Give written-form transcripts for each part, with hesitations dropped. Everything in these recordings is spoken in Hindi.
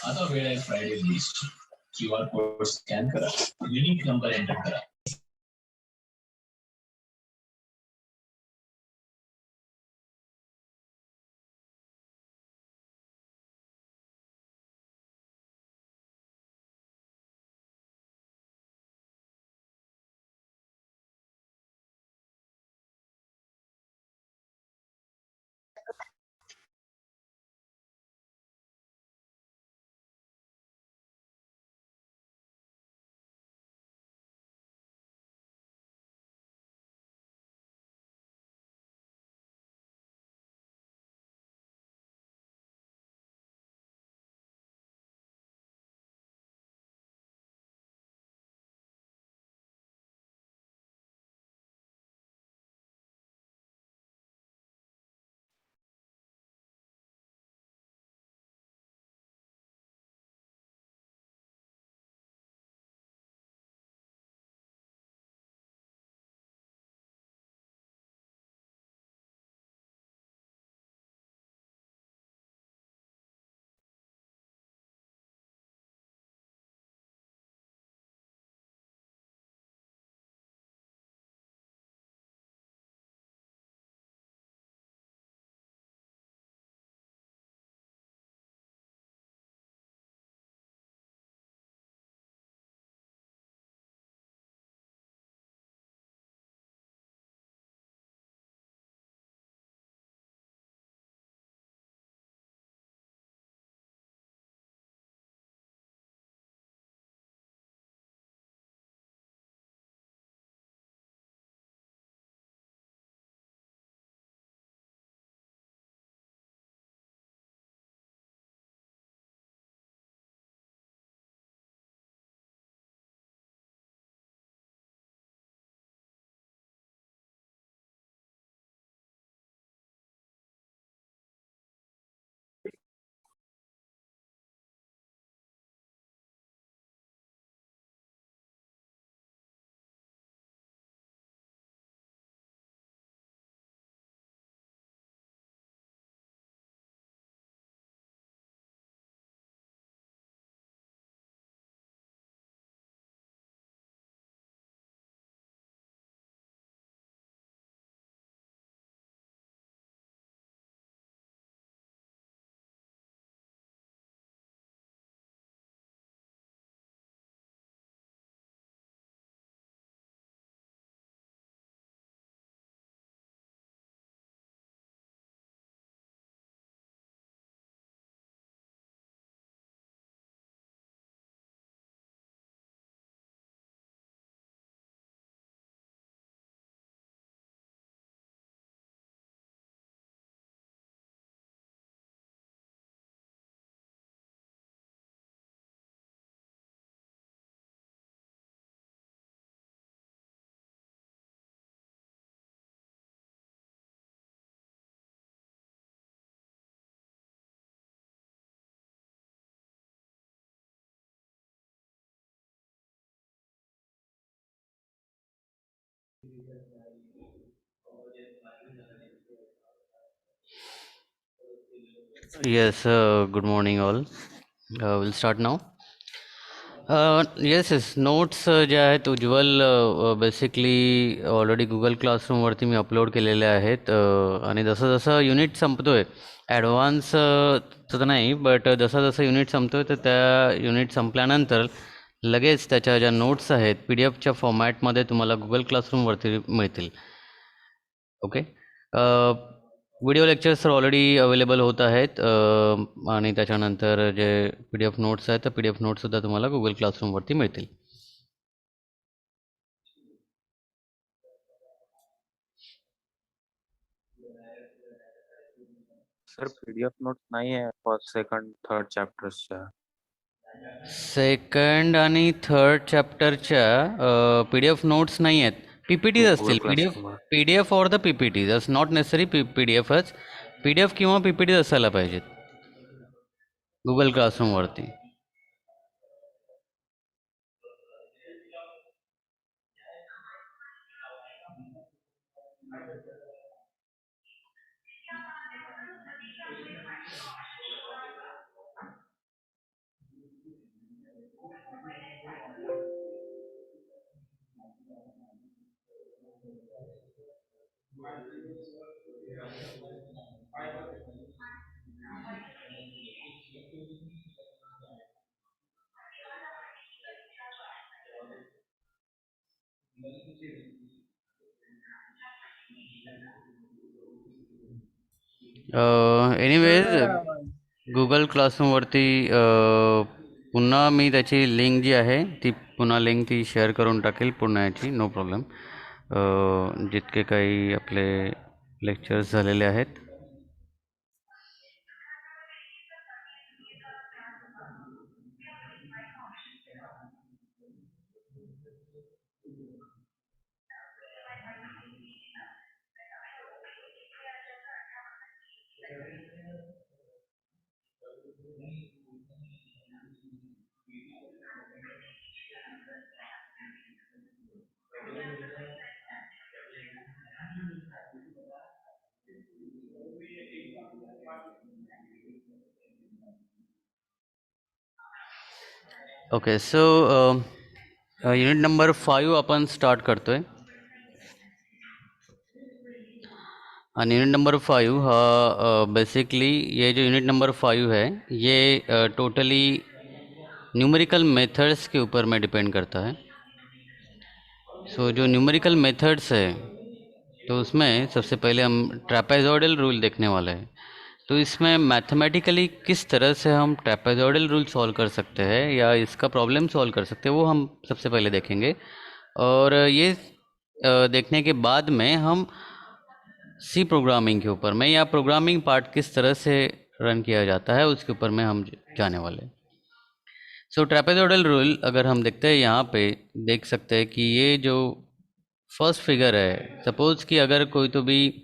आता वेळ आहे Friday list. QR code scan करा, युनिक नंबर एंटर करा. Yes, good morning all. We'll start now. Yes yes notes जे आहेत उज्ज्वल बेसिकली ऑलरेडी गुगल क्लासरूमवरती मी अपलोड केलेले आहेत आणि जसं जसं युनिट संपतो आहे ॲडव्हान्स तर नाही बट जसं जसं युनिट संपतो आहे तर त्या युनिट संपल्यानंतर लगेच त्याच्या ज्या नोट्स आहेत PDF च्या फॉर्मॅटमध्ये तुम्हाला गुगल क्लासरूमवरती मिळतील. ओके. व्हिडिओ लेक्चर्स तर ऑलरेडी अवेलेबल होत आहेत आणि त्याच्यानंतर जे PDF नोट्स आहेत, तर PDF नोट्ससुद्धा तुम्हाला गुगल क्लासरूमवरती मिळतील. सर PDF नोट्स नाही आहे फर्स्ट सेकंड थर्ड चॅप्टर्सच्या. सेकंड आणि थर्ड चॅप्टरच्या PDF नोट्स नाही आहेत, PPTs असतील. PDF or the PPTs as not necessary PDFच, PDF किंवा PPTs असायला पाहिजेत गुगल क्लासरूमवरती. एनिवेज गुगल क्लासरूमवरती पुन्हा मी त्याची लिंक जी आहे ती पुन्हा लिंक ती शेअर करून टाकेल पुन्हा याची, नो प्रॉब्लेम. जितके काही आपले लेक्चर्स झालेले आहेत. ओके. सो युनिट नंबर 5 आपण स्टार्ट करतोय आणि युनिट नंबर 5 हा बेसिकली ये जो युनिट नंबर 5 है ये टोटली न्यूमेरिकल मेथड्स के ऊपर में डिपेंड करता है. सो जो न्यूमेरिकल मेथड्स है तो उसमें सबसे पहले हम ट्रैपेजॉइडल रूल देखने वाले हैं. तो इसमें मैथमेटिकली किस तरह से हम ट्रैपेजॉइडल रूल सॉल्व कर सकते हैं या इसका प्रॉब्लम सॉल्व कर सकते हैं वो हम सबसे पहले देखेंगे. और ये देखने के बाद में हम सी प्रोग्रामिंग के ऊपर में या प्रोग्रामिंग पार्ट किस तरह से रन किया जाता है उसके ऊपर में हम जाने वाले हैं. सो ट्रैपेजॉइडल रूल अगर हम देखते हैं यहाँ पे देख सकते हैं कि ये जो फर्स्ट फिगर है, सपोज कि अगर कोई तो भी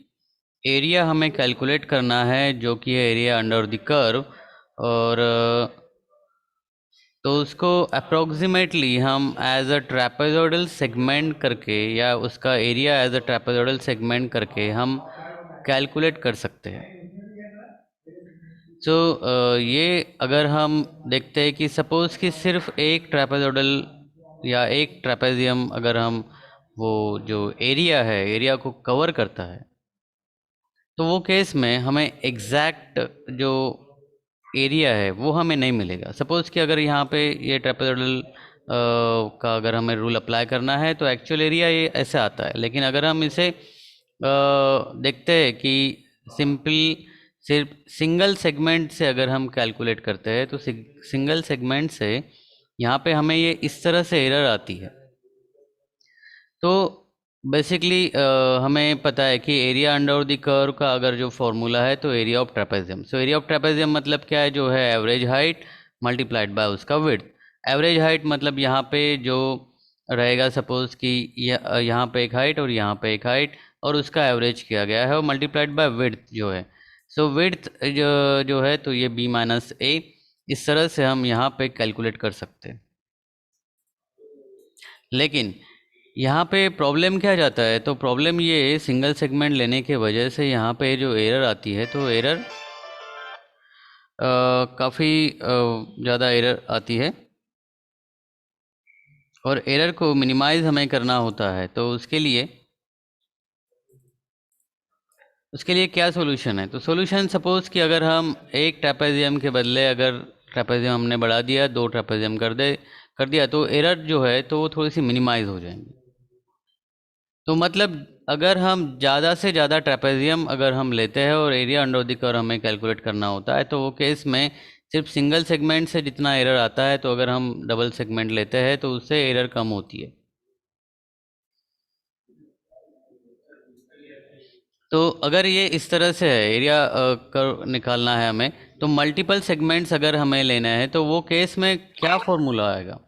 एरिया हमें कैलकुलेट करना है जो कि है एरिया अंडर द कर्व, और तो उसको अप्रोक्सीमेटली हम एज अ ट्रैपेजॉइडल सेगमेंट करके या उसका area as a trapezoidal segment करके हम कैलकुलेट कर सकते हैं. सो ये अगर हम देखते हैं कि सपोज़ कि सिर्फ एक ट्रैपेजॉइडल या एक ट्रैपेजियम अगर हम वो जो एरिया है एरिया को कवर करता है तो वो केस में हमें एग्जैक्ट जो एरिया है वो हमें नहीं मिलेगा. सपोज़ कि अगर यहाँ पे ये ट्रैपेजॉइडल का अगर हमें रूल अप्लाई करना है तो एक्चुअल एरिया ये ऐसे आता है. लेकिन अगर हम इसे देखते हैं कि सिंपली सिर्फ सिंगल सेगमेंट से अगर हम कैलकुलेट करते हैं तो सिंगल सेगमेंट से यहाँ पे हमें ये इस तरह से एरर आती है. तो बेसिकली हमें पता है कि एरिया अंडर द कर्व का अगर जो फॉर्मूला है तो area of trapezium. So area of trapezium मतलब क्या है, जो है एवरेज हाइट मल्टीप्लाइड बाय उसका विड्थ. एवरेज हाइट मतलब यहाँ पे जो रहेगा सपोज कि यहाँ पे एक हाइट और यहाँ पे एक हाइट और उसका एवरेज किया गया है और मल्टीप्लाइड बाय विड्थ जो है. सो विड्थ जो है तो ये b-a, इस तरह से हम यहाँ पे कैलकुलेट कर सकते हैं. लेकिन यहाँ पे प्रॉब्लम क्या जाता है, तो प्रॉब्लम ये सिंगल सेगमेंट लेने के वजह से यहाँ पे जो एरर आती है तो एरर काफ़ी ज़्यादा एरर आती है और एरर को मिनिमाइज़ हमें करना होता है. तो उसके लिए क्या सोल्यूशन है, तो सोल्यूशन सपोज़ कि अगर हम एक ट्रेपेजियम के बदले अगर ट्रेपेजियम हमने बढ़ा दिया 2 ट्रेपेजियम कर दे कर दिया तो एरर जो है तो वो थोड़ी सी मिनिमाइज हो जाएंगी। तो मतलब अगर हम ज़्यादा से ज़्यादा ट्रेपेजियम अगर हम लेते हैं और एरिया अंडर द कर्व हमें कैलकुलेट करना होता है, तो वो केस में सिर्फ सिंगल सेगमेंट से जितना एरर आता है, तो अगर हम डबल सेगमेंट लेते हैं तो उससे एरर कम होती है। तो अगर ये इस तरह से है, एरिया कर्व निकालना है हमें, तो मल्टीपल सेगमेंट्स अगर हमें लेना है तो वो केस में क्या फॉर्मूला आएगा?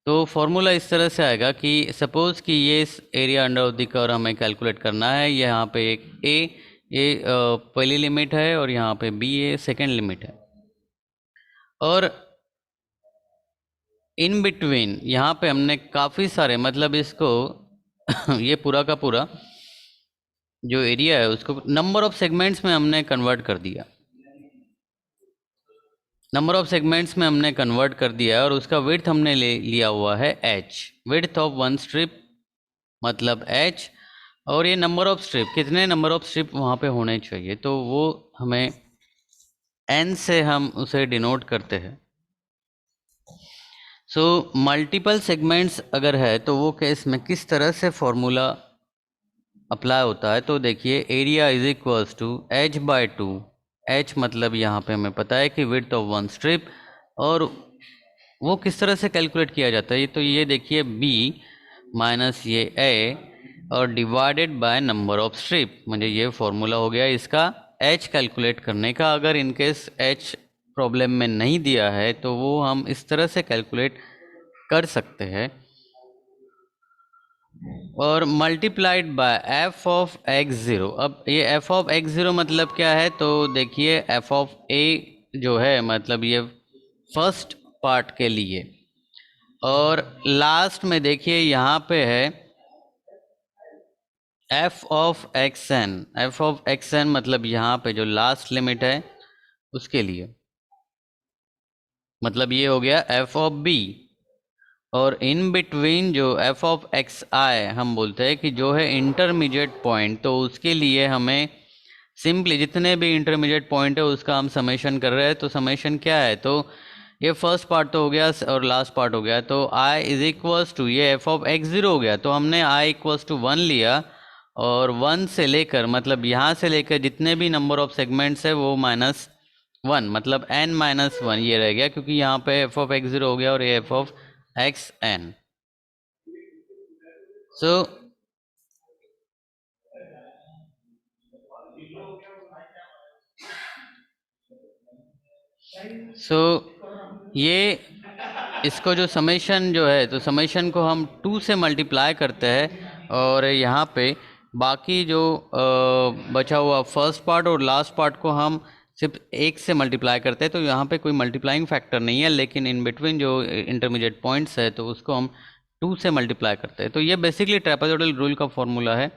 तो फॉर्मूला इस तरह से आएगा कि सपोज़ कि ये एरिया अंडर द कर्व हमें कैलकुलेट करना है। यहाँ पे एक ए पहली लिमिट है और यहाँ पे बी ए सेकेंड लिमिट है, और इन बिटवीन यहाँ पे हमने काफ़ी सारे मतलब इसको ये पूरा का पूरा जो एरिया है उसको नंबर ऑफ सेगमेंट्स में हमने कन्वर्ट कर दिया। नंबर ऑफ सेगमेंट्स में हमने कन्वर्ट कर दिया और उसका विड्थ हमने लिया हुआ है h, width of one strip मतलब h, और ये नंबर ऑफ स्ट्रिप, कितने नंबर ऑफ स्ट्रिप वहाँ पे होने चाहिए, तो वो हमें n से हम उसे डिनोट करते हैं। सो मल्टीपल सेगमेंट्स अगर है तो वो केस में किस तरह से फॉर्मूला अप्लाई होता है, तो देखिए area is equals to h by 2। h मतलब यहाँ पे हमें पता है कि विड्थ ऑफ वन स्ट्रिप, और वो किस तरह से कैलकुलेट किया जाता है, तो ये देखिए b माइनस ये a और divided by number of strip, मुझे ये फॉर्मूला हो गया इसका h कैलकुलेट करने का। अगर इनकेस h प्रॉब्लम में नहीं दिया है तो वो हम इस तरह से कैलकुलेट कर सकते हैं, और multiplied by F of x zero. अब ये एफ ऑफ एक्स ज़ीरो मतलब क्या है, तो देखिए एफ ऑफ ए जो है मतलब ये फर्स्ट पार्ट के लिए, और लास्ट में देखिए यहाँ पे है F of x N. F of x N मतलब यहाँ पे जो लास्ट लिमिट है उसके लिए, मतलब ये हो गया एफ ऑफ बी। और इन बिटवीन जो एफ ऑफ एक्स आई हम बोलते हैं कि जो है इंटरमीडिएट पॉइंट, तो उसके लिए हमें सिंपली जितने भी इंटरमीडिएट पॉइंट है उसका हम समेशन कर रहे हैं। तो समेशन क्या है, तो ये फर्स्ट पार्ट तो हो गया और लास्ट पार्ट हो गया, तो आई इज इक्वल्स टू ये एफ ऑफ एक्स ज़ीरो हो गया, तो हमने आई इक्वल्स टू 1 लिया, और 1 से लेकर मतलब यहाँ से लेकर जितने भी नंबर ऑफ सेगमेंट्स है वो -1 मतलब n-1 ये रह गया, क्योंकि यहाँ पे एफ ऑफ एक्स ज़ीरो हो गया और ये एफ ऑफ एक्स एन। सो ये इसको जो समेशन जो है, तो समेशन को हम 2 से मल्टीप्लाई करते हैं, और यहाँ पे बाकी जो बचा हुआ फर्स्ट पार्ट और लास्ट पार्ट को हम सिर्फ 1 से मल्टीप्लाई करते हैं। तो यहाँ पे कोई मल्टीप्लाइंग फैक्टर नहीं है, लेकिन इन बिटवीन जो इंटरमीडिएट पॉइंट्स है तो उसको हम 2 से मल्टीप्लाई करते हैं। तो ये बेसिकली ट्रेपेजोइडल रूल का फॉर्मूला है।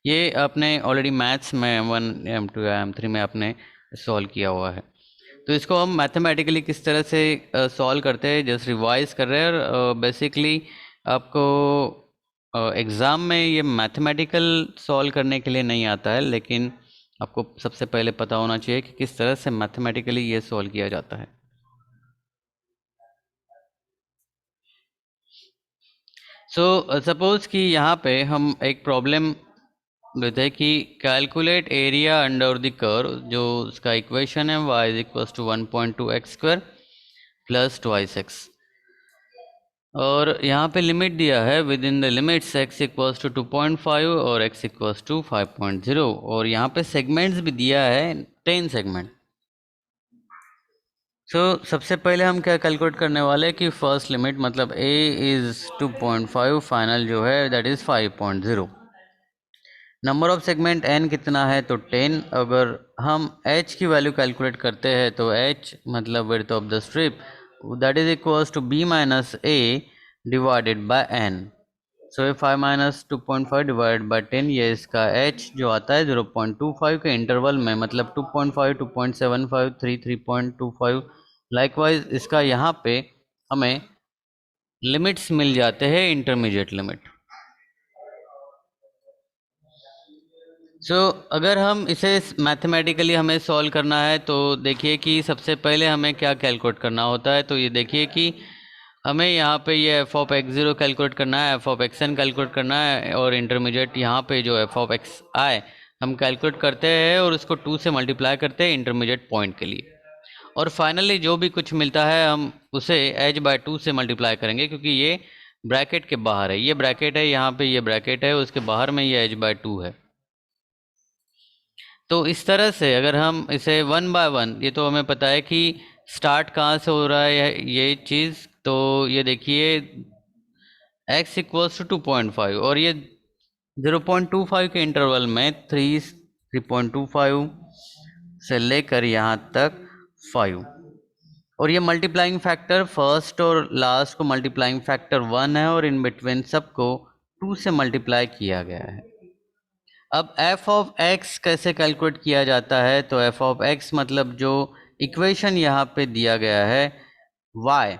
ये आपने ऑलरेडी मैथ्स में M1 M2 या M3 में आपने सॉल्व किया हुआ है। तो इसको हम मैथमेटिकली किस तरह से सॉल्व करते हैं, जस्ट रिवाइज कर रहे हैं। और बेसिकली आपको एग्ज़ाम में ये मैथमेटिकल सॉल्व करने के लिए नहीं आता है, लेकिन आपको सबसे पहले पता होना चाहिए कि किस तरह से मैथमेटिकली ये सॉल्व किया जाता है। सो सपोज़ कि यहाँ पे हम एक प्रॉब्लम लेते हैं कि calculate area under the curve, जो उसका इक्वेशन है y is equals to 1.2x² plus 2x, और यहाँ पे लिमिट दिया है within the limits x equals to 2.5 और x इक्वल्स टू 5.0, और यहाँ पे सेगमेंट्स भी दिया है 10 सेगमेंट। सबसे पहले हम क्या कैलकुलेट करने वाले हैं कि फर्स्ट लिमिट मतलब a इज़ 2.5, फाइनल जो है that is 5.0। Number of segment n कितना है, तो 10। अगर हम h की वैल्यू कैलकुलेट करते हैं तो h मतलब width of the strip that is equals to b minus a divided by n। So 5 minus 2.5 divided by 10, ये इसका h जो आता है 0.25 के इंटरवल में, मतलब 2.5 2.75 3 3.25। लाइकवाइज इसका यहाँ पे हमें लिमिट्स मिल जाते हैं, इंटरमीडिएट लिमिट। अगर हम इसे मैथमेटिकली हमें सॉल्व करना है, तो देखिए कि सबसे पहले हमें क्या कैलकुलेट करना होता है। तो ये देखिए कि हमें यहाँ पे ये f of x zero calculate करना है, F of x n calculate करना है, और इंटरमीडिएट यहाँ पे जो एफ ऑफ एक्स आई हम कैलकुलेट करते हैं और उसको 2 से मल्टीप्लाई करते हैं इंटरमीडिएट पॉइंट के लिए, और फाइनली जो भी कुछ मिलता है हम उसे एच बाय 2 से मल्टीप्लाई करेंगे, क्योंकि ये ब्रैकेट के बाहर है, ये ब्रैकेट है यहाँ पे, ये ब्रैकेट है, उसके बाहर में ये एच बाय 2 है। तो इस तरह से अगर हम इसे 1 बाय 1, ये तो हमें पता है कि स्टार्ट कहाँ से हो रहा है ये चीज़, तो ये देखिए x इक्वल्स टू 2.5 और ये 0.25 के इंटरवल में 3.25 से लेकर यहाँ तक 5, और ये मल्टीप्लाइंग फैक्टर फर्स्ट और लास्ट को मल्टीप्लाइंग फैक्टर 1 है, और इन बिटवीन सबको 2 से मल्टीप्लाई किया गया है। अब f ऑफ x कैसे कैलकुलेट किया जाता है, तो f ऑफ x मतलब जो इक्वेशन यहाँ पे दिया गया है y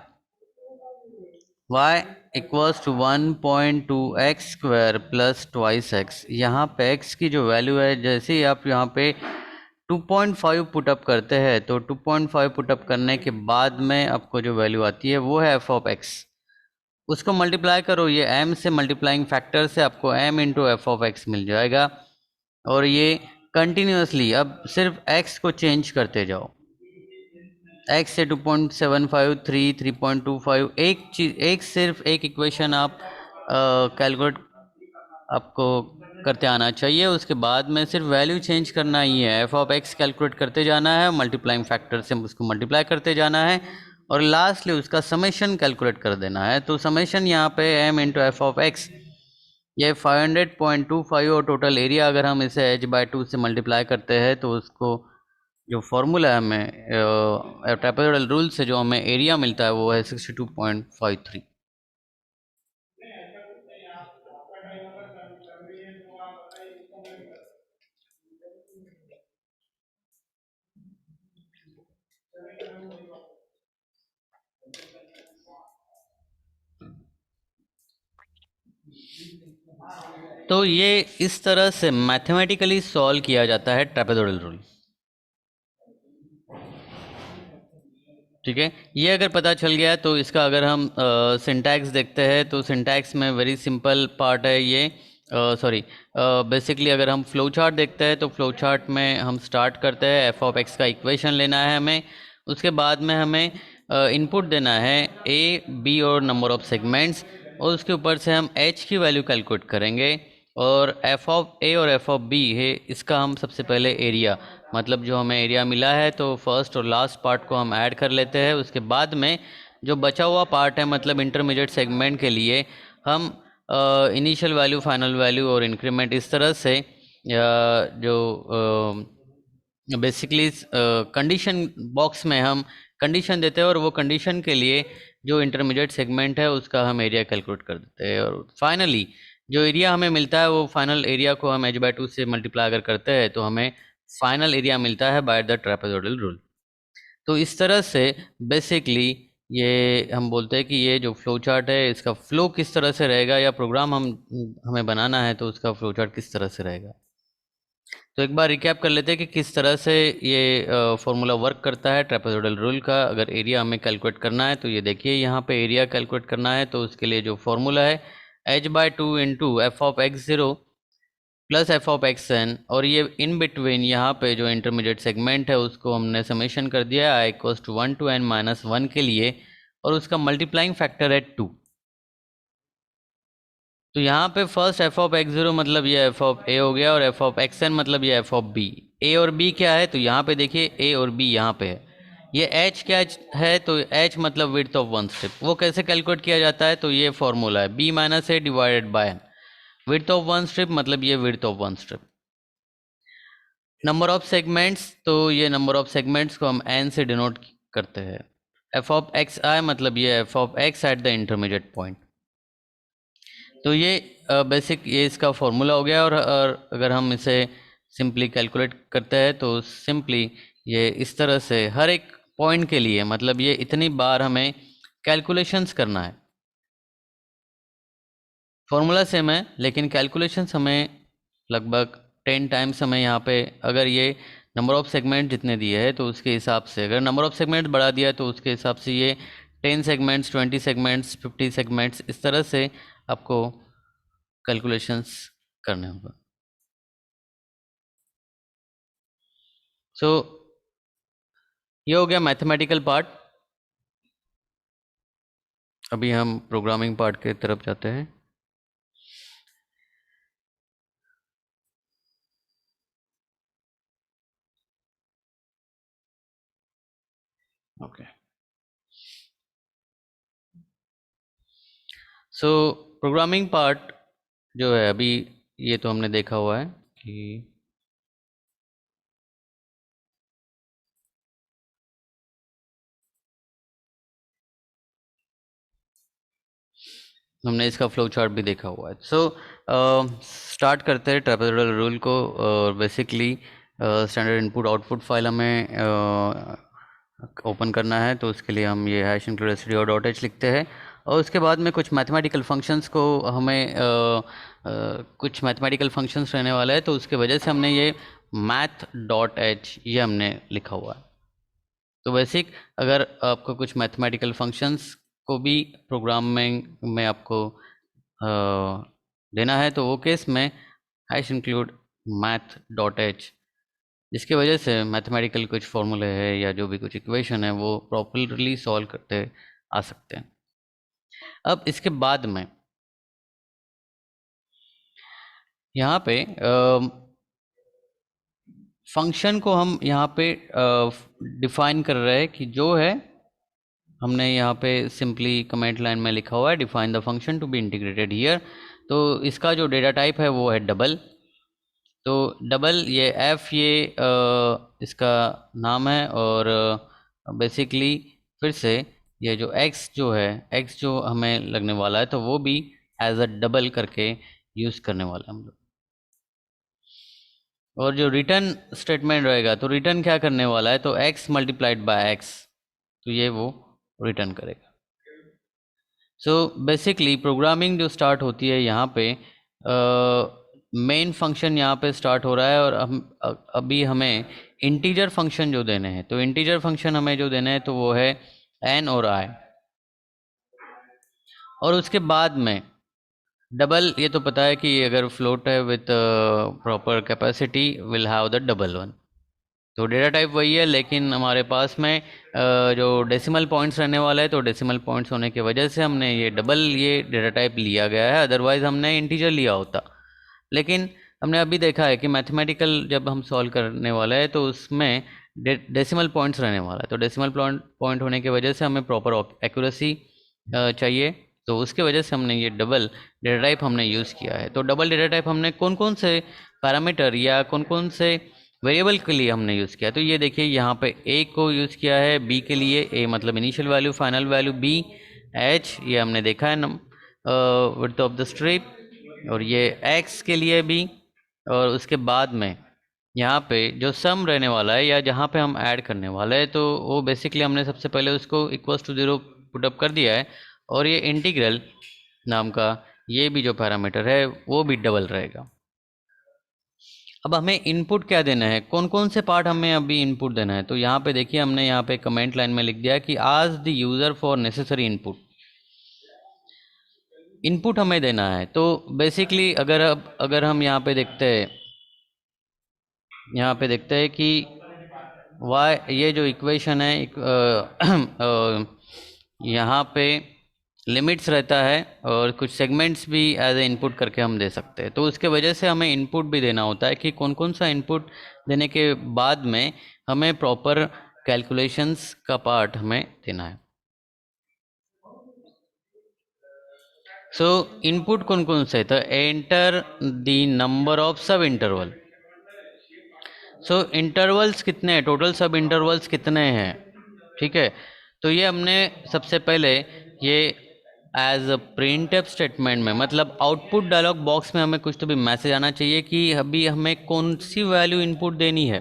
equals to 1.2x square plus twice x, यहाँ पे x की जो वैल्यू है, जैसे ही आप यहाँ पे 2.5 पुटअप करते हैं तो 2.5 पुटअप करने के बाद में आपको जो वैल्यू आती है वो है f ऑफ x, उसको मल्टीप्लाई करो ये m से, मल्टीप्लाइंग फैक्टर से आपको m into F of X मिल जाएगा, और ये कंटिन्यूसली अब सिर्फ x को चेंज करते जाओ, x से 2.75, 3, 3.25, एक चीज, एक सिर्फ एक इक्वेशन आप कैलकुलेट आपको करते आना चाहिए, उसके बाद में सिर्फ वैल्यू चेंज करना ही है, एफ ऑफ एक्स कैलकुलेट करते जाना है, मल्टीप्लाइंग फैक्टर से उसको मल्टीप्लाई करते जाना है, और लास्टली उसका समेशन कैलकुलेट कर देना है। तो समेशन यहाँ पे m into F of x, ये 500.25, और टोटल एरिया अगर हम इसे h बाय 2 से मल्टीप्लाई करते हैं तो उसको जो फॉर्मूला है हमें ट्रापेजोइडल रूल से जो हमें एरिया मिलता है वो है 62.53। तो ये इस तरह से मैथमेटिकली सॉल्व किया जाता है ट्रापेजोइडल रूल, ठीक है। ये अगर पता चल गया तो इसका अगर हम सिंटैक्स देखते हैं तो सिंटैक्स में वेरी सिंपल पार्ट है ये, सॉरी बेसिकली अगर हम फ्लो चार्ट देखते हैं तो फ्लो चार्ट में हम स्टार्ट करते हैं, एफ ऑफ एक्स का इक्वेशन लेना है हमें, उसके बाद में हमें इनपुट देना है ए बी और नंबर ऑफ सेगमेंट्स, और उसके ऊपर से हम एच की वैल्यू कैलकुलेट करेंगे, और एफ ऑफ ए और एफ ऑफ बी है इसका हम सबसे पहले एरिया, मतलब जो हमें एरिया मिला है तो फर्स्ट और लास्ट पार्ट को हम ऐड कर लेते हैं, उसके बाद में जो बचा हुआ पार्ट है मतलब इंटरमीडिएट सेगमेंट के लिए हम इनिशियल वैल्यू, फाइनल वैल्यू और इंक्रीमेंट इस तरह से जो बेसिकली कंडीशन बॉक्स में हम कंडीशन देते हैं, और वो कंडीशन के लिए जो इंटरमीडिएट सेगमेंट है उसका हम एरिया कैलकुलेट कर देते हैं, और फाइनली जो एरिया हमें मिलता है वो फाइनल एरिया को हम h बाय 2 से मल्टीप्लाई अगर करते हैं तो हमें फाइनल एरिया मिलता है बाय द ट्रापेजोइडल रूल। तो इस तरह से बेसिकली ये हम बोलते हैं कि ये जो फ्लो चार्ट है इसका फ्लो किस तरह से रहेगा, या प्रोग्राम हमें बनाना है तो उसका फ्लो चार्ट किस तरह से रहेगा। तो एक बार रिकैप कर लेते हैं कि किस तरह से ये फॉर्मूला वर्क करता है ट्रापेजोइडल रूल का। अगर एरिया हमें कैलकुलेट करना है तो ये देखिए यहाँ पे एरिया कैलकुलेट करना है, तो उसके लिए जो फॉर्मूला है h by 2 into F of x zero plus f of x n, और ये इन बिटवीन यहाँ पे जो इंटरमीडिएट सेगमेंट है उसको हमने समेशन कर दिया I equals to 1 to n minus 1 के लिए, और उसका मल्टीप्लाइंग फैक्टर है 2। तो यहाँ पे first F of x zero मतलब ये एफ ऑफ ए हो गया, और एफ ऑफ एक्स एन मतलब ये एफ ऑफ बी। ए और बी क्या है, तो यहाँ पे देखिए ए और बी यहाँ पे है। ये एच क्या है, तो एच मतलब विड्थ ऑफ वन स्ट्रिप, वो कैसे कैलकुलेट किया जाता है, तो ये फॉर्मूला है b minus a divided by n. Width of one strip मतलब ये width of one strip. Number of segments, तो ये नंबर ऑफ सेगमेंट्स को हम एन से डिनोट करते हैं। एफ ऑफ एक्स आई मतलब ये f of x at the intermediate point. तो ये बेसिक ये इसका फॉर्मूला हो गया, और अगर हम इसे सिंपली कैलकुलेट करते हैं तो सिंपली ये इस तरह से हर एक पॉइंट के लिए, मतलब ये इतनी बार हमें कैलकुलेशंस करना है। फॉर्मूला सेम है लेकिन कैलकुलेशंस हमें लगभग 10 टाइम्स हमें यहाँ पे, अगर ये नंबर ऑफ सेगमेंट जितने दिए हैं तो उसके हिसाब से, अगर नंबर ऑफ सेगमेंट बढ़ा दिया तो उसके हिसाब से ये 10 सेगमेंट्स, 20 सेगमेंट्स, 50 सेगमेंट्स, इस तरह से आपको कैलकुलेशंस करने होगा। सो ये हो गया मैथमेटिकल पार्ट। अभी हम प्रोग्रामिंग पार्ट के तरफ जाते हैं। ओके, सो प्रोग्रामिंग पार्ट जो है, अभी ये तो हमने देखा हुआ है कि हमने इसका फ्लो चार्ट भी देखा हुआ है। सो स्टार्ट करते हैं ट्रेपेजोइडल रूल को। Basically standard input output file हमें ओपन करना है, तो उसके लिए हम ये hash include stdio dot H लिखते हैं, और उसके बाद में कुछ मैथमेटिकल फंक्शंस को हमें कुछ मैथमेटिकल फंक्शंस रहने वाला है, तो उसके वजह से हमने ये मैथ डॉट एच ये हमने लिखा हुआ है। तो बेसिक अगर आपको कुछ मैथमेटिकल फंक्शंस को भी प्रोग्रामिंग में आपको देना है, तो वो केस में hash include math dot H, जिसकी वजह से मैथमेटिकल कुछ फॉर्मूले है या जो भी कुछ इक्वेशन है वो प्रॉपरली सॉल्व करते आ सकते हैं। अब इसके बाद में यहाँ पे फंक्शन को हम यहाँ पे डिफाइन कर रहे हैं कि जो है, हमने यहाँ पे सिंपली कमेंट लाइन में लिखा हुआ है define the function to be integrated here. तो इसका जो डेटा टाइप है वो है डबल। तो डबल ये एफ ये इसका नाम है, और बेसिकली फिर से ये जो एक्स जो है, एक्स जो हमें लगने वाला है, तो वो भी एज अ डबल करके यूज़ करने वाला है हम लोग। और जो रिटर्न स्टेटमेंट रहेगा, तो रिटर्न क्या करने वाला है, तो एक्स मल्टीप्लाइड बाय एक्स, तो ये वो रिटर्न करेगा। सो बेसिकली प्रोग्रामिंग जो स्टार्ट होती है यहाँ पे, मेन फंक्शन यहाँ पे स्टार्ट हो रहा है, और हम अभी हमें इंटीजर फंक्शन जो देने हैं, तो इंटीजर फंक्शन हमें जो देने हैं तो वो है एन और आई, और उसके बाद में डबल, ये तो पता है कि अगर फ्लोट है with proper capacity will have the double one. तो डेटा टाइप वही है, लेकिन हमारे पास में जो डेसिमल पॉइंट्स रहने वाला है, तो डेसिमल पॉइंट्स होने की वजह से हमने ये डबल ये डेटा टाइप लिया गया है, अदरवाइज़ हमने इंटीजर लिया होता। लेकिन हमने अभी देखा है कि मैथमेटिकल जब हम सॉल्व करने वाला है, तो उसमें डेसिमल पॉइंट्स रहने वाला है, तो डेसिमल पॉइंट होने की वजह से हमें प्रॉपर एक्यूरेसी चाहिए, तो उसके वजह से हमने ये डबल डेटा टाइप हमने यूज़ किया है। तो डबल डेटा टाइप हमने कौन कौन से पैरामीटर या कौन कौन से वेरिएबल के लिए हमने यूज़ किया, तो ये देखिए यहाँ पे ए को यूज़ किया है, बी के लिए ए मतलब initial value, final value b, h ये हमने देखा है विड्थ ऑफ द स्ट्रिप, और ये एक्स के लिए भी, और उसके बाद में यहाँ पे जो सम रहने वाला है या जहाँ पे हम ऐड करने वाले हैं, तो वो बेसिकली हमने सबसे पहले उसको इक्वल्स टू 0 पुटअप कर दिया है, और ये इंटीग्रल नाम का ये भी जो पैरामीटर है वो भी डबल रहेगा। अब हमें इनपुट क्या देना है, कौन कौन से पार्ट हमें अभी इनपुट देना है, तो यहाँ पे देखिए हमने यहाँ पे कमेंट लाइन में लिख दिया कि आज the user for necessary input, input हमें देना है। तो बेसिकली अगर हम यहाँ पे देखते हैं, यहाँ पे देखते हैं कि वाई ये जो इक्वेशन है यहाँ पे लिमिट्स रहता है, और कुछ सेगमेंट्स भी एज ए इनपुट करके हम दे सकते हैं, तो उसके वजह से हमें इनपुट भी देना होता है कि कौन कौन सा इनपुट देने के बाद में हमें प्रॉपर कैलकुलेशंस का पार्ट हमें देना है। सो इनपुट कौन कौन से, तो एंटर द नंबर ऑफ सब इंटरवल। सो इंटरवल्स कितने हैं, टोटल सब इंटरवल्स कितने हैं, ठीक है। तो ये हमने सबसे पहले ये as a print f statement में, मतलब आउटपुट डायलॉग बॉक्स में हमें कुछ तो भी मैसेज आना चाहिए कि अभी हमें कौन सी वैल्यू इनपुट देनी है।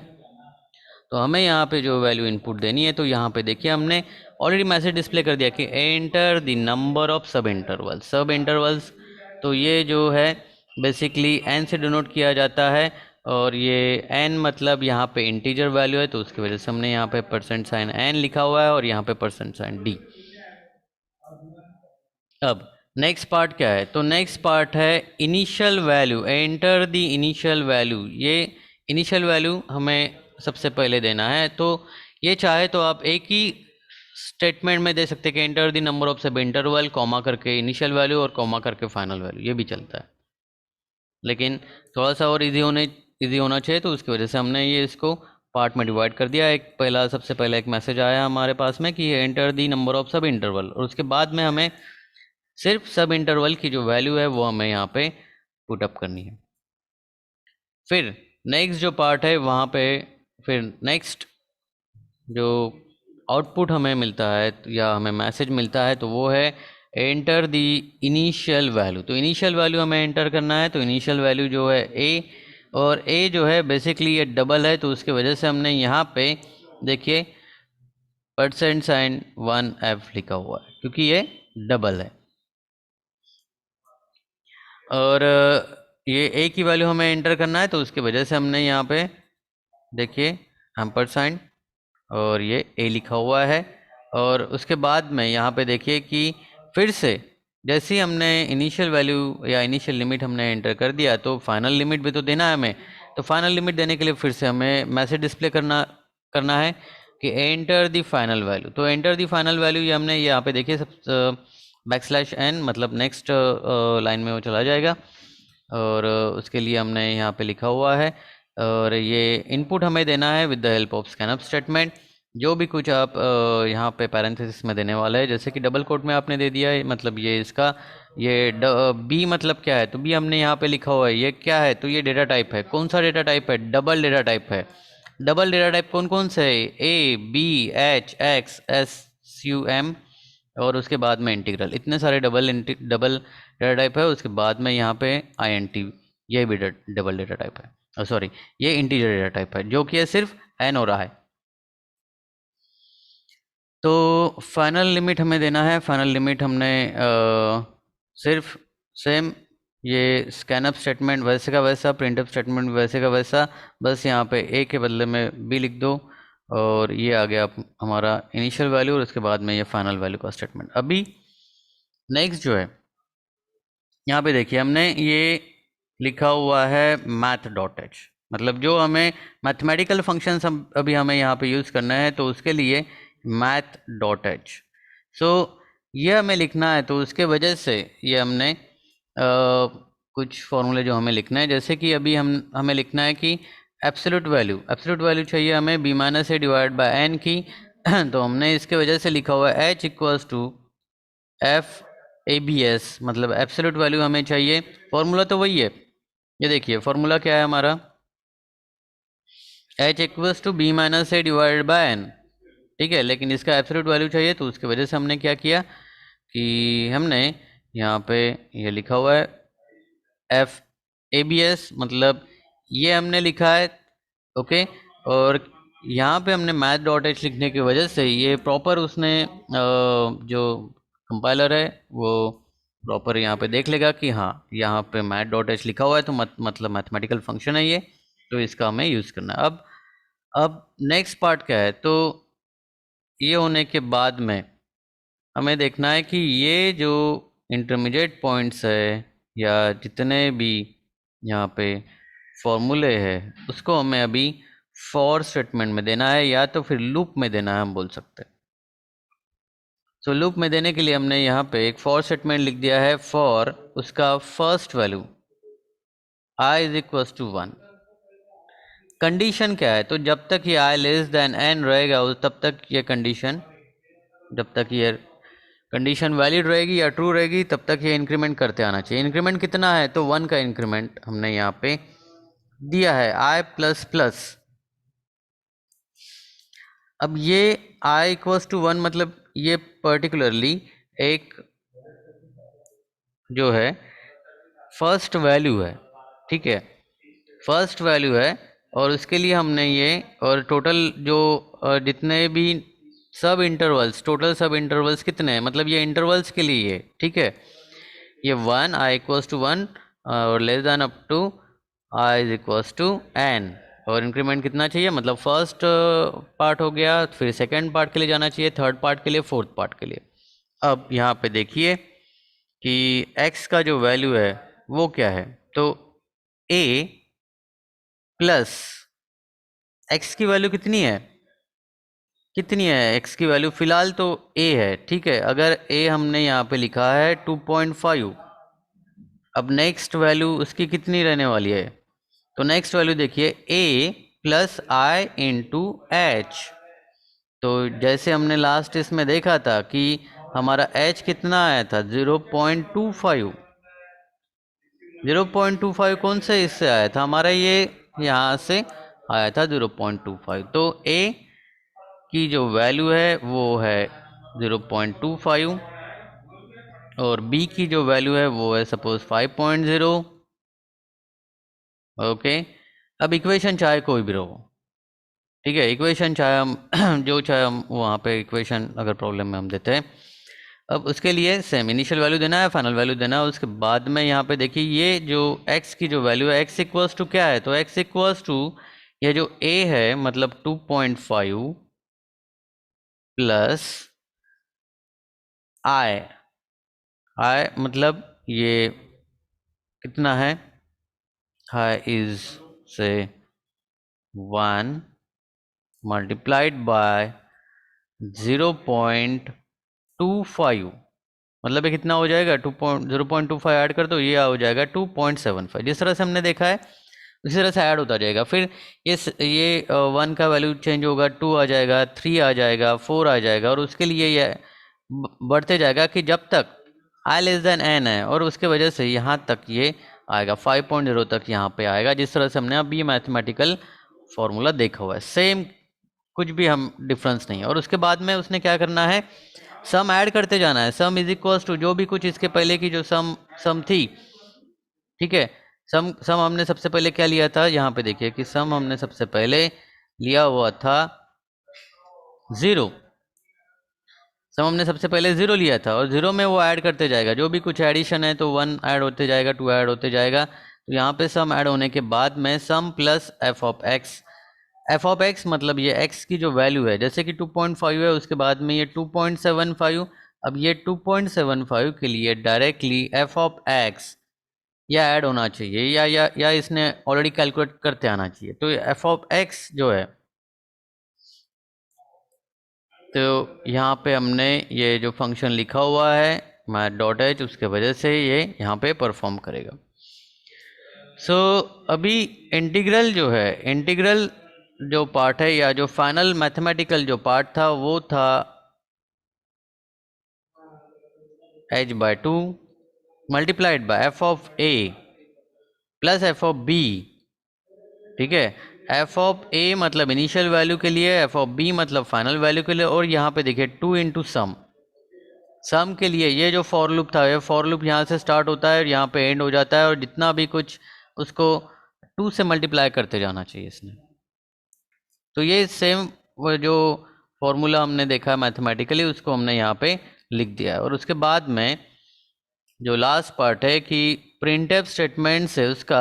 तो हमें यहाँ पे जो वैल्यू इनपुट देनी है, तो यहाँ पे देखिए हमने ऑलरेडी मैसेज डिस्प्ले कर दिया कि एंटर द नंबर ऑफ सब इंटरवल्स। सब इंटरवल्स तो ये जो है बेसिकली एन से डिनोट किया जाता है, और ये एन मतलब यहाँ पे इंटीजर वैल्यू है, तो उसकी वजह से हमने यहाँ पे परसेंट साइन एन लिखा हुआ है, और यहाँ पे परसेंट साइन डी। अब नेक्स्ट पार्ट क्या है, तो नेक्स्ट पार्ट है initial value, enter the initial value. ये इनिशियल वैल्यू हमें सबसे पहले देना है, तो ये चाहे तो आप एक ही स्टेटमेंट में दे सकते हैं कि एंटर द नंबर ऑफ सब इंटरवल, कॉमा करके इनिशियल वैल्यू और कॉमा करके फाइनल वैल्यू, ये भी चलता है। लेकिन थोड़ा सा और इजी होना चाहिए, तो उसकी वजह से हमने ये इसको पार्ट में डिवाइड कर दिया। एक पहला सबसे पहले एक मैसेज आया हमारे पास में कि एंटर दी नंबर ऑफ सब इंटरवल, और उसके बाद में हमें सिर्फ सब इंटरवल की जो वैल्यू है वो हमें यहाँ पे पुट अप करनी है। फिर नेक्स्ट जो पार्ट है वहाँ पे फिर नेक्स्ट जो आउटपुट हमें मिलता है या हमें मैसेज मिलता है, तो वो है एंटर दी इनिशियल वैल्यू। तो इनिशियल वैल्यू हमें एंटर करना है, तो इनिशियल वैल्यू जो है ए, और ए जो है बेसिकली ये डबल है, तो उसके वजह से हमने यहाँ पे देखिए %1f लिखा हुआ है क्योंकि ये डबल है। और ये ए की वैल्यू हमें एंटर करना है, तो उसकी वजह से हमने यहाँ पे देखिए %, और ये ए लिखा हुआ है। और उसके बाद में यहाँ पे देखिए कि फिर से जैसे ही हमने इनिशियल वैल्यू या इनिशियल लिमिट हमने एंटर कर दिया, तो फाइनल लिमिट भी तो देना है हमें। तो फाइनल लिमिट देने के लिए फिर से हमें मैसेज डिस्प्ले करना है कि एंटर दी फाइनल वैल्यू। तो एंटर दी फाइनल वैल्यू ये हमने यहाँ पे देखिए सब \n, मतलब नेक्स्ट लाइन में वो चला जाएगा, और उसके लिए हमने यहाँ पे लिखा हुआ है। और ये इनपुट हमें देना है with the help of scanf statement. जो भी कुछ आप यहाँ पे पैरेंथेसिस में देने वाला है, जैसे कि डबल कोट में आपने दे दिया है, मतलब ये इसका ये बी मतलब क्या है, तो बी हमने यहाँ पे लिखा हुआ है। ये क्या है, तो ये डेटा टाइप है। कौन सा डेटा टाइप है, डबल डेटा टाइप है। डबल डेटा टाइप कौन कौन से है, a b h x s u m, और उसके बाद में इंटीग्रल, इतने सारे डबल डेटा टाइप है। उसके बाद में यहाँ पे INT, ये भी डबल डेटा टाइप है, सॉरी ये इंटीजर डेटा टाइप है, जो कि है सिर्फ n हो रहा है। तो फाइनल लिमिट हमें देना है। फाइनल लिमिट हमने सिर्फ सेम ये स्कैनअप स्टेटमेंट वैसे का वैसा, प्रिंटअप स्टेटमेंट वैसे का वैसा, बस यहाँ पे ए के बदले में बी लिख दो, और ये आ गया हमारा इनिशियल वैल्यू, और उसके बाद में ये फाइनल वैल्यू का स्टेटमेंट। अभी नेक्स्ट जो है यहाँ पे देखिए हमने ये लिखा हुआ है math.h, मतलब जो हमें मैथमेटिकल फंक्शंस अभी हमें यहाँ पे यूज़ करना है, तो उसके लिए math.h। सो ये हमें लिखना है, तो उसके वजह से ये हमने कुछ फॉर्मूले जो हमें लिखना है, जैसे कि अभी हमें लिखना है कि एब्सोल्यूट वैल्यू चाहिए हमें b-a डिवाइड बाय n की। तो हमने इसके वजह से लिखा हुआ है h = f(ABS), मतलब एब्सोल्यूट वैल्यू हमें चाहिए। फॉर्मूला तो वही है, ये देखिए फॉर्मूला क्या है हमारा, h = b-a divided by n, ठीक है। लेकिन इसका एब्सोल्यूट वैल्यू चाहिए, तो उसकी वजह से हमने क्या किया कि हमने यहाँ पे ये लिखा हुआ है f(ABS), मतलब ये हमने लिखा है, ओके। और यहाँ पे हमने math.h लिखने की वजह से ये प्रॉपर उसने जो कंपाइलर है वो प्रॉपर यहाँ पे देख लेगा कि हाँ यहाँ पे math.h लिखा हुआ है, तो मतलब मैथमेटिकल फंक्शन है ये, तो इसका हमें यूज़ करना है। अब नेक्स्ट पार्ट क्या है, तो ये होने के बाद में हमें देखना है कि ये जो इंटरमीडिएट पॉइंट्स है या जितने भी यहाँ पे फॉर्मूले है, उसको हमें अभी फॉर स्टेटमेंट में देना है, या तो फिर लूप में देना है, हम बोल सकते हैं। तो लूप में देने के लिए हमने यहाँ पे एक फॉर स्टेटमेंट लिख दिया है, फॉर उसका फर्स्ट वैल्यू i = 1। कंडीशन क्या है, तो जब तक ये i n रहेगा तब तक ये कंडीशन, जब तक ये कंडीशन वैलिड रहेगी या ट्रू रहेगी, तब तक ये इंक्रीमेंट करते आना चाहिए। इंक्रीमेंट कितना है, तो 1 का इंक्रीमेंट हमने यहाँ पे दिया है i++। अब ये i = 1, मतलब ये पर्टिकुलरली एक जो है फर्स्ट वैल्यू है, ठीक है, फर्स्ट वैल्यू है। और उसके लिए हमने ये, और टोटल जो जितने भी टोटल सब इंटरवल्स कितने हैं, मतलब ये इंटरवल्स के लिए, ठीक है। ये 1 i = 1 और less than up to i = n, और इंक्रीमेंट कितना चाहिए, मतलब फर्स्ट पार्ट हो गया, फिर सेकंड पार्ट के लिए जाना चाहिए, थर्ड पार्ट के लिए, फोर्थ पार्ट के लिए। अब यहाँ पे देखिए कि x का जो वैल्यू है वो क्या है, तो a प्लस x की वैल्यू कितनी है, x की वैल्यू फिलहाल तो a है, ठीक है। अगर a हमने यहाँ पे लिखा है 2.5, अब नेक्स्ट वैल्यू उसकी कितनी रहने वाली है, तो नेक्स्ट वैल्यू देखिए a plus I into H. तो जैसे हमने लास्ट इसमें देखा था कि हमारा h कितना आया था 0.25, 0.25 कौन से इससे आया था हमारा, ये यहाँ से आया था 0.25। तो a की जो वैल्यू है वो है 0.25 और b की जो वैल्यू है वो है सपोज 5.0। ओके, अब इक्वेशन चाहे कोई भी रहो, ठीक है, इक्वेशन चाहे हम जो चाहे हम वहाँ पे इक्वेशन अगर प्रॉब्लम में हम देते हैं। अब उसके लिए सेम इनिशियल वैल्यू देना है, फाइनल वैल्यू देना है। उसके बाद में यहाँ पे देखिए ये जो x की जो वैल्यू है x इक्वल्स टू क्या है, तो x इक्वल्स टू ये जो a है मतलब 2.5 प्लस i मतलब ये कितना है, i इज से 1 मल्टीप्लाइड बाय 0.25, मतलब ये कितना हो जाएगा 0.25 ऐड कर दो, ये हो जाएगा 2.75। जिस तरह से हमने देखा है उसी तरह से ऐड होता जाएगा। फिर ये 1 का वैल्यू चेंज होगा, 2 आ जाएगा, 3 आ जाएगा, 4 आ जाएगा, और उसके लिए ये बढ़ते जाएगा कि जब तक i लेस देन n है, और उसके वजह से यहाँ तक ये आएगा 5.0 तक यहाँ पे आएगा। जिस तरह से हमने अभी मैथमेटिकल फॉर्मूला देखा हुआ है, सेम, कुछ भी हम डिफरेंस नहीं है। और उसके बाद में उसने क्या करना है, सम ऐड करते जाना है। सम इज इक्वल्स टू जो भी कुछ इसके पहले की जो सम थी, ठीक है, सम हमने सबसे पहले क्या लिया था, यहाँ पे देखिए कि सम हमने सबसे पहले लिया हुआ था 0, सम हमने सबसे पहले 0 लिया था, और 0 में वो ऐड करते जाएगा, जो भी कुछ एडिशन है तो 1 ऐड होते जाएगा, 2 ऐड होते जाएगा। तो यहाँ पे सम ऐड होने के बाद में सम प्लस एफ ऑफ एक्स मतलब ये x की जो वैल्यू है, जैसे कि 2.5 है, उसके बाद में ये 2.75। अब ये 2.75 के लिए डायरेक्टली एफ ऑफ एक्स या ऐड होना चाहिए या इसने ऑलरेडी कैलकुलेट करते आना चाहिए। तो एफ ऑफ एक्स जो है, तो यहाँ पे हमने ये जो फंक्शन लिखा हुआ है मैथ डॉट एच, उसके वजह से ये यहाँ पे परफॉर्म करेगा। सो अभी इंटीग्रल जो है, इंटीग्रल जो पार्ट है या जो फाइनल मैथमेटिकल जो पार्ट था वो था h/2 multiplied by F of a plus f of b, ठीक है। एफ ऑफ a मतलब इनिशियल वैल्यू के लिए, एफ ऑफ b मतलब फाइनल वैल्यू के लिए, और यहाँ पे देखिए 2 इंटू सम के लिए। ये जो फॉर लूप था, ये फॉर लूप यहाँ से स्टार्ट होता है और यहाँ पे एंड हो जाता है, और जितना भी कुछ उसको 2 से मल्टीप्लाई करते जाना चाहिए इसने। तो ये सेम वो जो फॉर्मूला हमने देखा मैथमेटिकली, उसको हमने यहाँ पे लिख दिया है। और उसके बाद में जो लास्ट पार्ट है कि प्रिंटफ स्टेटमेंट से उसका,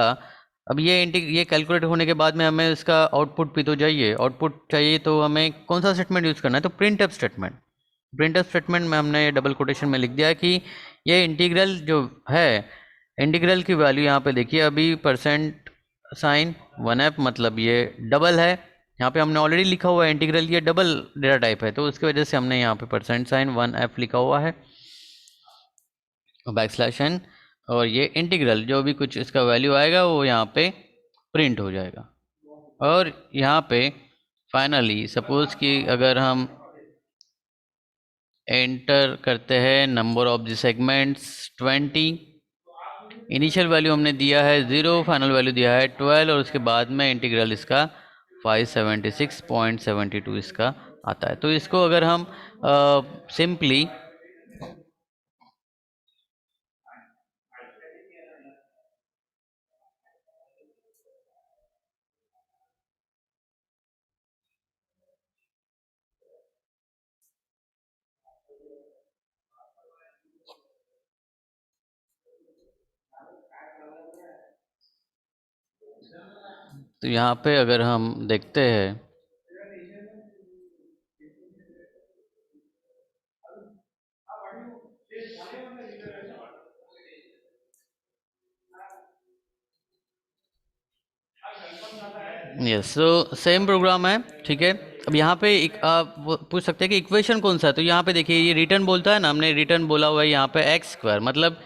अब ये कैलकुलेट होने के बाद में हमें उसका आउटपुट भी तो चाहिए, आउटपुट चाहिए, तो हमें कौन सा स्टेटमेंट यूज़ करना है, तो प्रिंटफ स्टेटमेंट। प्रिंटफ स्टेटमेंट में हमने ये डबल कोटेशन में लिख दिया है कि ये इंटीग्रल जो है, इंटीग्रल की वैल्यू यहाँ पे देखिए अभी परसेंट साइन 1f मतलब ये डबल है, यहाँ पे हमने ऑलरेडी लिखा हुआ है इंटीग्रल ये डबल डेटा टाइप है, तो उसकी वजह से हमने यहाँ पे परसेंट साइन 1f लिखा हुआ है बैकस्लैश n, और ये इंटीग्रल जो भी कुछ इसका वैल्यू आएगा वो यहाँ पे प्रिंट हो जाएगा। और यहाँ पे फाइनली सपोज कि अगर हम एंटर करते हैं number of the segments 20, initial value हमने दिया है 0, फाइनल वैल्यू दिया है 12, और उसके बाद में इंटीग्रल इसका 576.72 इसका आता है। तो इसको अगर हम सिंपली तो यहाँ पे अगर हम देखते हैं यस, सो सेम प्रोग्राम है, ठीक है। अब यहाँ पे एक आप वो पूछ सकते हैं कि इक्वेशन कौन सा है, तो यहाँ पे देखिए ये रिटर्न बोलता है ना, हमने रिटर्न बोला हुआ है यहाँ पे एक्स स्क्वायर, मतलब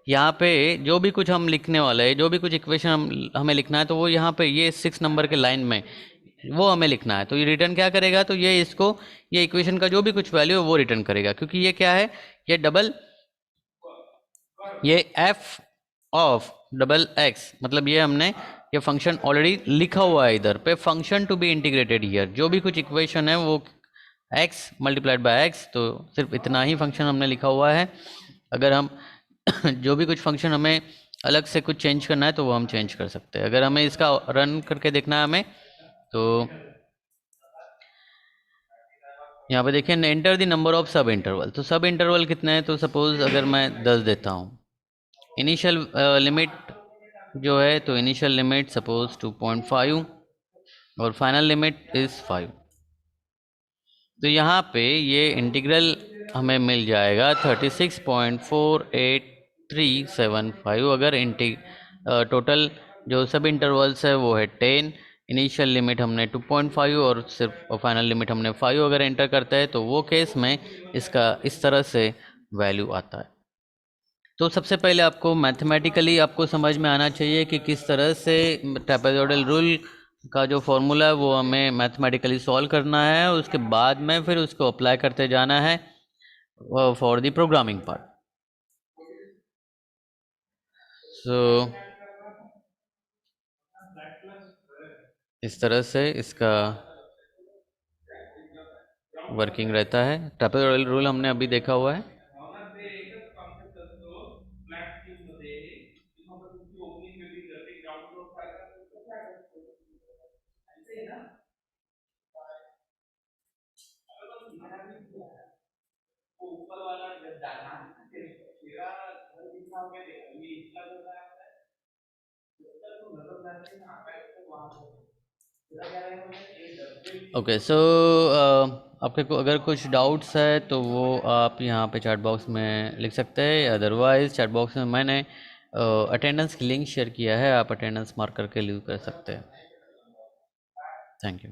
यहाँ पे जो भी कुछ हम लिखने वाले हैं, जो भी कुछ इक्वेशन हमें लिखना है, तो वो यहाँ पे ये 6 नंबर के लाइन में वो हमें लिखना है। तो ये रिटर्न क्या करेगा, तो ये इसको ये इक्वेशन का जो भी कुछ वैल्यू है वो रिटर्न करेगा, क्योंकि ये क्या है, ये ये एफ ऑफ डबल एक्स, मतलब ये हमने ये फंक्शन ऑलरेडी लिखा हुआ है इधर पे, function to be integrated here, जो भी कुछ इक्वेशन है वो x मल्टीप्लाइड बाय x, तो सिर्फ इतना ही फंक्शन हमने लिखा हुआ है। अगर हम जो भी कुछ फंक्शन हमें अलग से कुछ चेंज करना है तो वो हम चेंज कर सकते हैं। अगर हमें इसका रन करके देखना है हमें, तो यहाँ पे देखिए एंटर द नंबर ऑफ सब इंटरवल, तो सब इंटरवल कितने हैं, तो सपोज अगर मैं 10 देता हूँ, इनिशियल लिमिट जो है, तो इनिशियल लिमिट सपोज 2.5 और फाइनल लिमिट इज़ 5। तो यहाँ पे ये इंटीग्रल हमें मिल जाएगा 36.48375। अगर टोटल जो सब इंटरवल्स है वो है 10, इनिशियल लिमिट हमने 2.5 और सिर्फ फाइनल लिमिट हमने 5 अगर एंटर करते हैं, तो वो केस में इसका इस तरह से वैल्यू आता है। तो सबसे पहले आपको मैथमेटिकली आपको समझ में आना चाहिए कि किस तरह से ट्रेपेजोइडल रूल का जो फॉर्मूला है वो हमें मैथमेटिकली सॉल्व करना है, और उसके बाद में फिर उसको अप्लाई करते जाना है फॉर द प्रोग्रामिंग पार्ट। सो इस तरह से इसका वर्किंग रहता है। ट्रेपेजोइडल रूल हमने अभी देखा हुआ है। ओके, सो आपके को अगर कुछ डाउट्स है तो वो आप यहाँ पे चैट बॉक्स में लिख सकते हैं, अदरवाइज चैट बॉक्स में मैंने अटेंडेंस की लिंक शेयर किया है, आप अटेंडेंस मार्क करके लीव कर सकते हैं। Thank you.